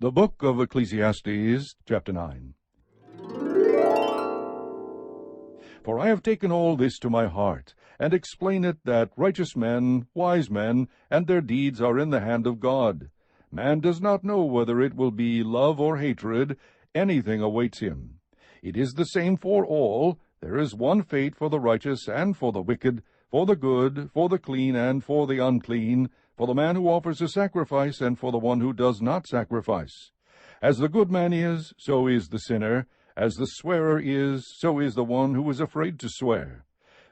The book of Ecclesiastes, chapter 9. For I have taken all this to my heart, and explain it that righteous men, wise men, and their deeds are in the hand of God. Man does not know whether it will be love or hatred. Anything awaits him. It is the same for all. There is one fate for the righteous and for the wicked, for the good, for the clean, and for the unclean, for the man who offers a sacrifice, and for the one who does not sacrifice. As the good man is, so is the sinner. As the swearer is, so is the one who is afraid to swear.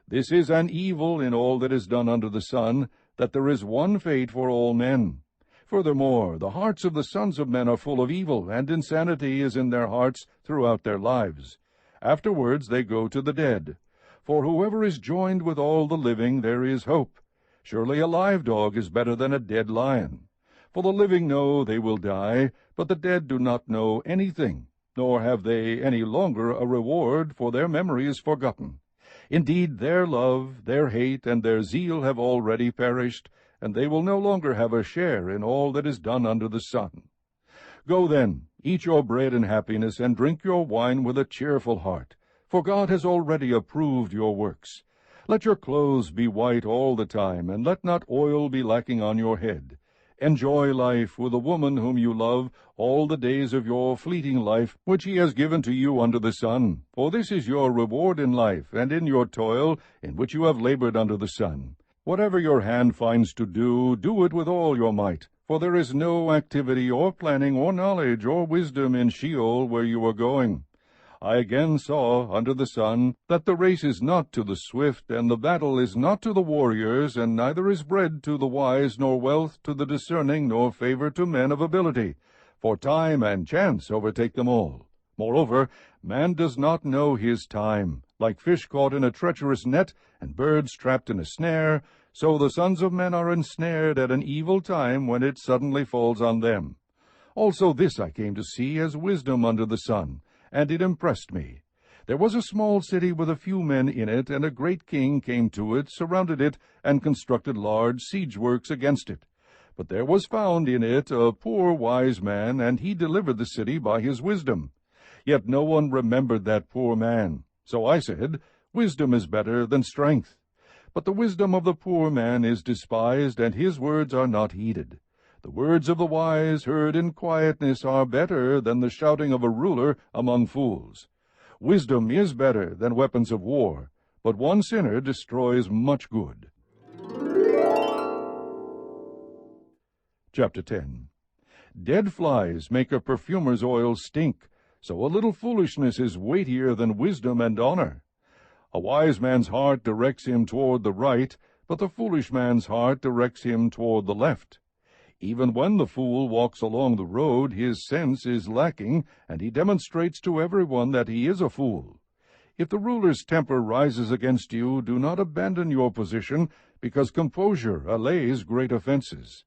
This is an evil in all that is done under the sun, that there is one fate for all men. Furthermore, the hearts of the sons of men are full of evil, and insanity is in their hearts throughout their lives. Afterwards they go to the dead. For whoever is joined with all the living, there is hope. Surely a live dog is better than a dead lion. For the living know they will die, but the dead do not know anything, nor have they any longer a reward, for their memory is forgotten. Indeed, their love, their hate, and their zeal have already perished, and they will no longer have a share in all that is done under the sun. Go then, eat your bread in happiness, and drink your wine with a cheerful heart, for God has already approved your works. Let your clothes be white all the time, and let not oil be lacking on your head. Enjoy life with the woman whom you love all the days of your fleeting life, which he has given to you under the sun. For this is your reward in life, and in your toil, in which you have labored under the sun. Whatever your hand finds to do, do it with all your might. For there is no activity or planning or knowledge or wisdom in Sheol where you are going. I again saw under the sun that the race is not to the swift, and the battle is not to the warriors, and neither is bread to the wise, nor wealth to the discerning, nor favor to men of ability. For time and chance overtake them all. Moreover, man does not know his time. Like fish caught in a treacherous net, and birds trapped in a snare, so the sons of men are ensnared at an evil time when it suddenly falls on them. Also this I came to see as wisdom under the sun, and it impressed me. There was a small city with a few men in it, and a great king came to it, surrounded it, and constructed large siege works against it. But there was found in it a poor wise man, and he delivered the city by his wisdom. Yet no one remembered that poor man. So I said, Wisdom is better than strength. But the wisdom of the poor man is despised, and his words are not heeded. The words of the wise heard in quietness are better than the shouting of a ruler among fools. Wisdom is better than weapons of war, but one sinner destroys much good. Chapter 10. Dead flies make a perfumer's oil stink, so a little foolishness is weightier than wisdom and honor. A wise man's heart directs him toward the right, but the foolish man's heart directs him toward the left. Even when the fool walks along the road, his sense is lacking, and he demonstrates to everyone that he is a fool. If the ruler's temper rises against you, do not abandon your position, because composure allays great offenses.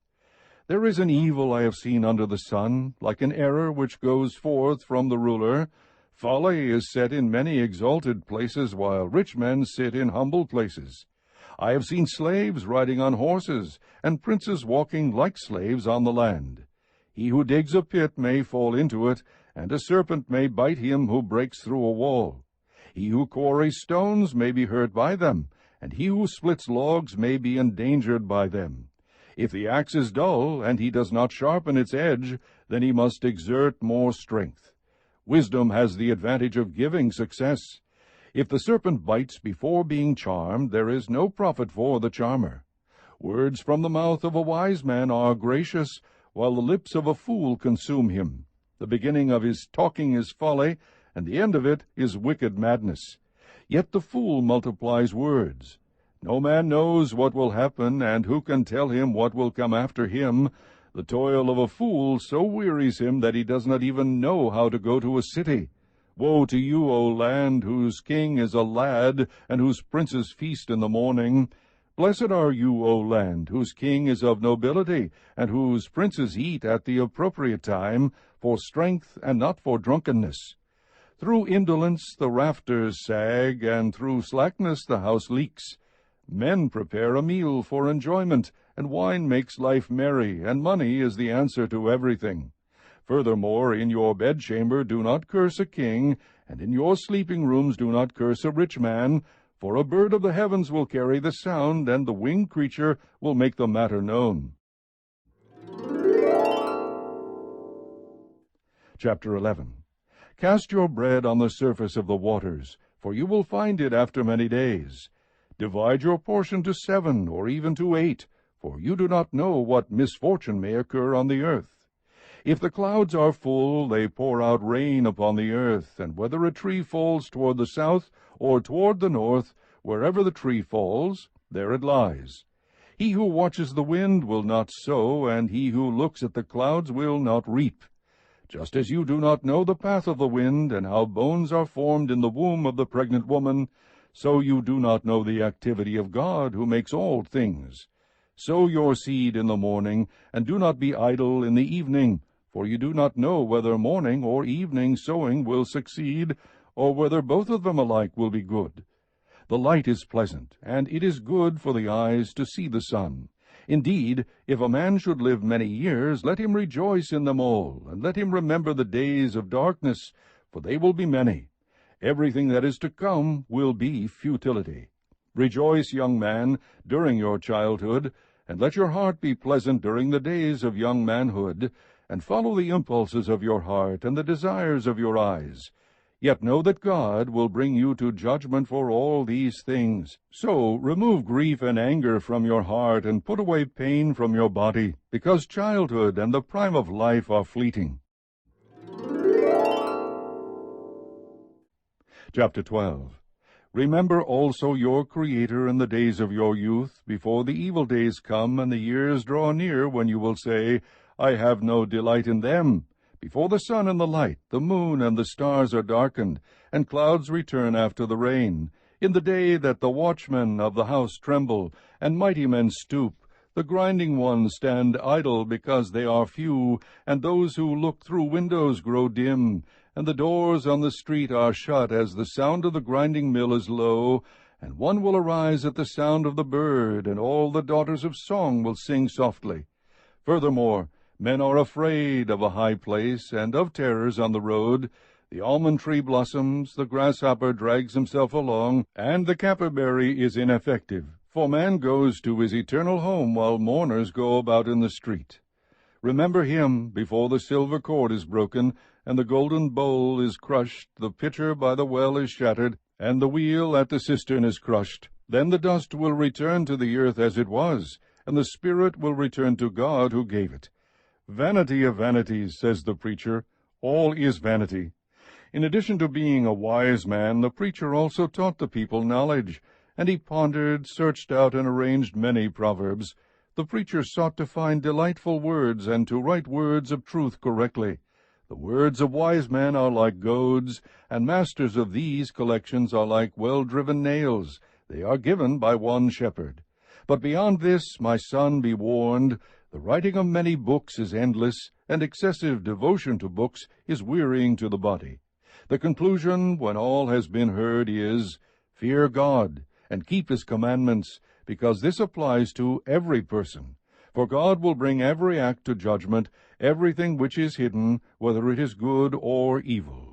There is an evil I have seen under the sun, like an error which goes forth from the ruler. Folly is set in many exalted places, while rich men sit in humble places. I have seen slaves riding on horses, and princes walking like slaves on the land. He who digs a pit may fall into it, and a serpent may bite him who breaks through a wall. He who quarries stones may be hurt by them, and he who splits logs may be endangered by them. If the axe is dull, and he does not sharpen its edge, then he must exert more strength. Wisdom has the advantage of giving success. If the serpent bites before being charmed, there is no profit for the charmer. Words from the mouth of a wise man are gracious, while the lips of a fool consume him. The beginning of his talking is folly, and the end of it is wicked madness. Yet the fool multiplies words. No man knows what will happen, and who can tell him what will come after him? The toil of a fool so wearies him that he does not even know how to go to a city. Woe to you, O land, whose king is a lad, and whose princes feast in the morning. Blessed are you, O land, whose king is of nobility, and whose princes eat at the appropriate time, for strength and not for drunkenness. Through indolence the rafters sag, and through slackness the house leaks. Men prepare a meal for enjoyment, and wine makes life merry, and money is the answer to everything. Furthermore, in your bedchamber do not curse a king, and in your sleeping rooms do not curse a rich man, for a bird of the heavens will carry the sound, and the winged creature will make the matter known. Chapter 11. Cast your bread on the surface of the waters, for you will find it after many days. Divide your portion to 7, or even to 8, for you do not know what misfortune may occur on the earth. If the clouds are full, they pour out rain upon the earth, and whether a tree falls toward the south or toward the north, wherever the tree falls, there it lies. He who watches the wind will not sow, and he who looks at the clouds will not reap. Just as you do not know the path of the wind, and how bones are formed in the womb of the pregnant woman, so you do not know the activity of God, who makes all things. Sow your seed in the morning, and do not be idle in the evening, for you do not know whether morning or evening sowing will succeed, or whether both of them alike will be good. The light is pleasant, and it is good for the eyes to see the sun. Indeed, if a man should live many years, let him rejoice in them all, and let him remember the days of darkness, for they will be many. Everything that is to come will be futility. Rejoice, young man, during your childhood, and let your heart be pleasant during the days of young manhood, and follow the impulses of your heart and the desires of your eyes. Yet know that God will bring you to judgment for all these things. So remove grief and anger from your heart, and put away pain from your body, because childhood and the prime of life are fleeting. Chapter 12. Remember also your Creator in the days of your youth, before the evil days come and the years draw near, when you will say, I have no delight in them. Before the sun and the light, the moon and the stars are darkened, and clouds return after the rain, in the day that the watchmen of the house tremble, and mighty men stoop, the grinding ones stand idle because they are few, and those who look through windows grow dim, and the doors on the street are shut as the sound of the grinding mill is low, and one will arise at the sound of the bird, and all the daughters of song will sing softly. Furthermore, men are afraid of a high place, and of terrors on the road. The almond tree blossoms, the grasshopper drags himself along, and the caperberry is ineffective. For man goes to his eternal home, while mourners go about in the street. Remember him before the silver cord is broken, and the golden bowl is crushed, the pitcher by the well is shattered, and the wheel at the cistern is crushed. Then the dust will return to the earth as it was, and the spirit will return to God who gave it. Vanity of vanities, says the preacher, all is vanity. In addition to being a wise man, the preacher also taught the people knowledge, and he pondered, searched out, and arranged many proverbs. The preacher sought to find delightful words, and to write words of truth correctly. The words of wise men are like goads, and masters of these collections are like well-driven nails. They are given by one shepherd. But beyond this, my son, be warned. The writing of many books is endless, and excessive devotion to books is wearying to the body. The conclusion, when all has been heard, is, fear God, and keep his commandments, because this applies to every person. For God will bring every act to judgment, everything which is hidden, whether it is good or evil.